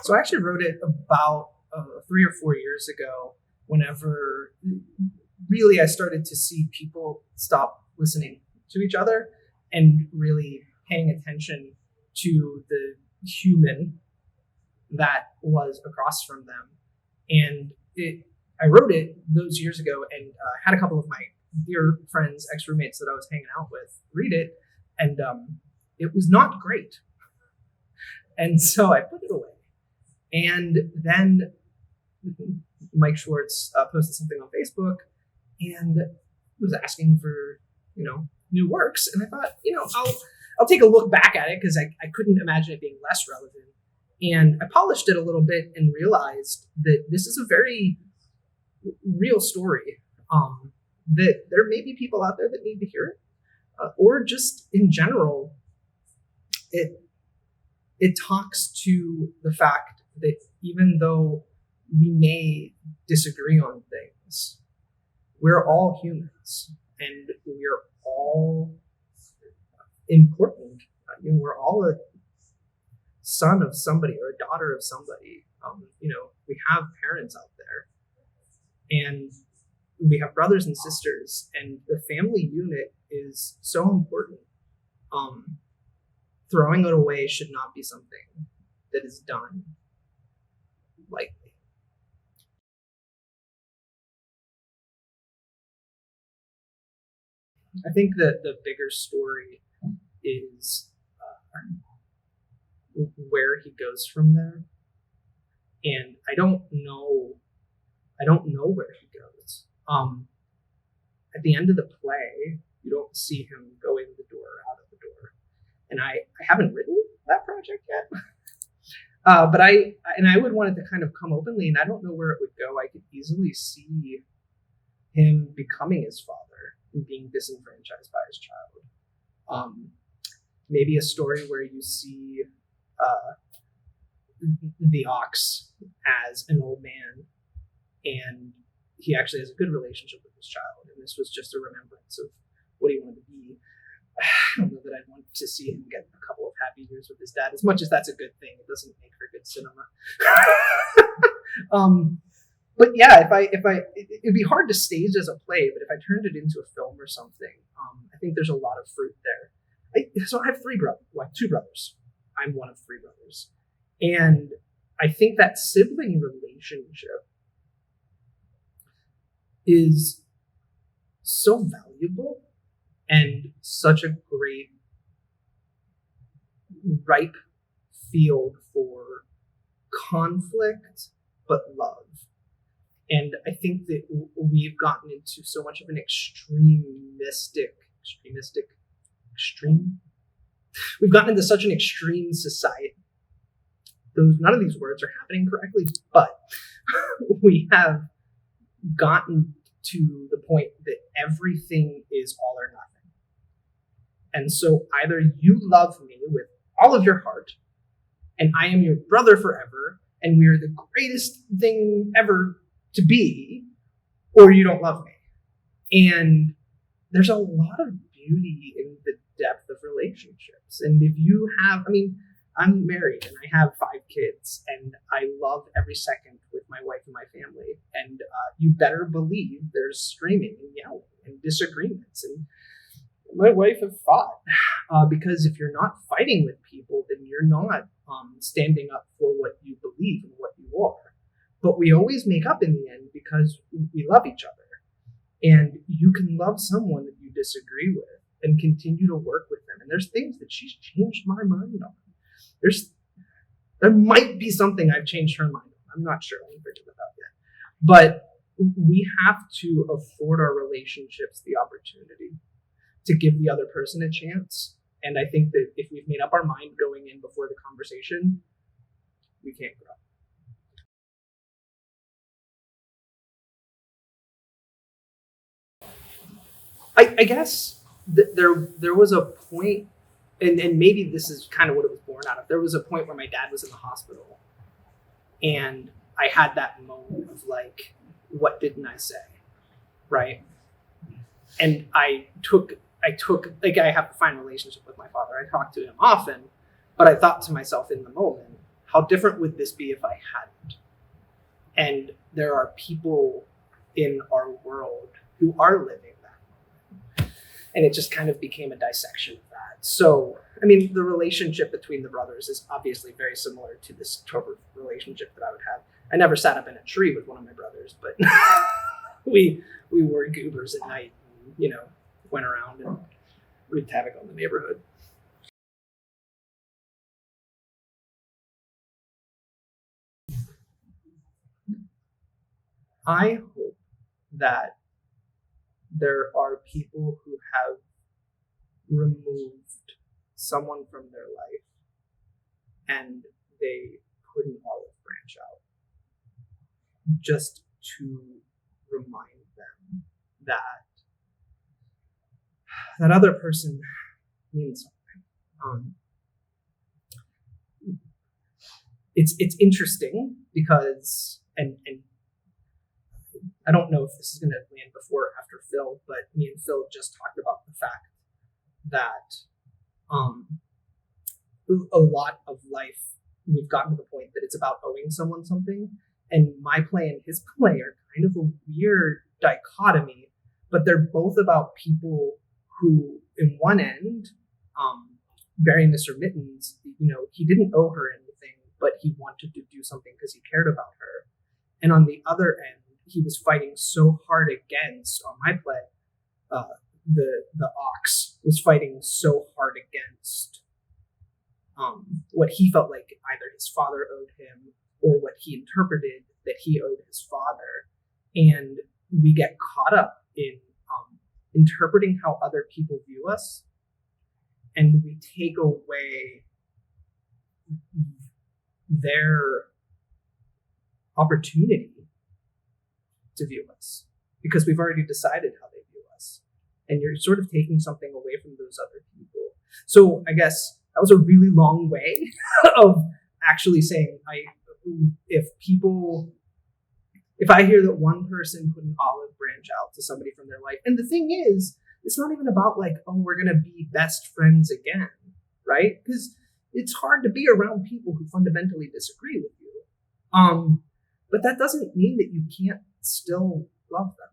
So I actually wrote it about 3 or 4 years ago, whenever really I started to see people stop listening to each other and really paying attention to the human that was across from them. And I wrote it those years ago, and had a couple of my dear friends, ex-roommates that I was hanging out with, read it, and it was not great. And so I put it away. And then Mike Schwartz posted something on Facebook and was asking for, new works. And I thought, I'll take a look back at it, because I couldn't imagine it being less relevant. And I polished it a little bit and realized that this is a very real story, that there may be people out there that need to hear it, or just in general, it talks to the fact that even though we may disagree on things, we're all humans and we're all important. We're all a son of somebody or a daughter of somebody. We have parents out there, and we have brothers and sisters, and the family unit is so important. Throwing it away should not be something that is done lightly. I think that the bigger story is where he goes from there, and I don't know where he goes. At the end of the play, you don't see him go in the door or out of the door, and I haven't written that project yet. But I would want it to kind of come openly, and I don't know where it would go. I could easily see him becoming his father and being disenfranchised by his child. Maybe a story where you see the ox as an old man, and he actually has a good relationship with his child, and this was just a remembrance of what he wanted to be. I don't know that I'd want to see him get a couple of happy years with his dad. As much as that's a good thing, it doesn't make for good cinema. But yeah, it'd be hard to stage as a play, but if I turned it into a film or something, I think there's a lot of fruit there. So I have two brothers. I'm one of three brothers. And I think that sibling relationship is so valuable and such a great ripe field for conflict, but love. And I think that we've gotten into so much of an we've gotten into such an extreme society. None of these words are happening correctly, but we have gotten to the point that everything is all or nothing. And so either you love me with all of your heart, and I am your brother forever, and we are the greatest thing ever to be, or you don't love me. And there's a lot of beauty in the depth of relationships. And if you have, I'm married and I have 5 kids, and I love every second with my wife and my family. And you better believe there's screaming and yelling and disagreements. And my wife have fought because if you're not fighting with people, then you're not standing up for what you believe and what you are. But we always make up in the end because we love each other. And you can love someone that you disagree with and continue to work with them. And there's things that she's changed my mind on. There might be something I've changed her mind on. I'm not sure. I haven't figured that out yet. But we have to afford our relationships the opportunity to give the other person a chance. And I think that if we've made up our mind going in before the conversation, we can't grow. I guess there was a point, and maybe this is kind of what it was born out of. There was a point where my dad was in the hospital, and I had that moment of like, what didn't I say, right? And I have a fine relationship with my father. I talk to him often, but I thought to myself in the moment, how different would this be if I hadn't? And there are people in our world who are living that. And it just kind of became a dissection of that. So, I mean, the relationship between the brothers is obviously very similar to this type of relationship that I would have. I never sat up in a tree with one of my brothers, but we wore goobers at night and, you know, went around and wreaked havoc on the neighborhood. I hope that there are people who have removed someone from their life and they put an olive branch out just to remind them that that other person means something. It's interesting because and I don't know if this is going to land before or after Phil, but me and Phil just talked about the fact that a lot of life, we've gotten to the point that it's about owing someone something. And my play and his play are kind of a weird dichotomy, but they're both about people who, in one end, Barry Mr. Mittens, you know, he didn't owe her anything, but he wanted to do something because he cared about her. And on the other end, he was fighting so hard against, on my play, the ox was fighting so hard against what he felt like either his father owed him or what he interpreted that he owed his father. And we get caught up in interpreting how other people view us, and we take away their opportunity to view us because we've already decided how they view us, and you're sort of taking something away from those other people. So I guess that was a really long way of actually saying, if I hear that one person put an olive branch out to somebody from their life, and the thing is, it's not even about like, oh, we're going to be best friends again, right? Because it's hard to be around people who fundamentally disagree with you. But that doesn't mean that you can't still love them.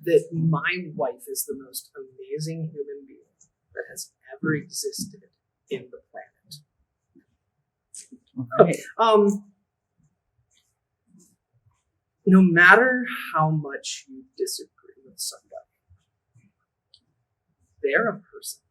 That my wife is the most amazing human being that has ever existed in the planet. Okay. No matter how much you disagree with somebody, they're a person.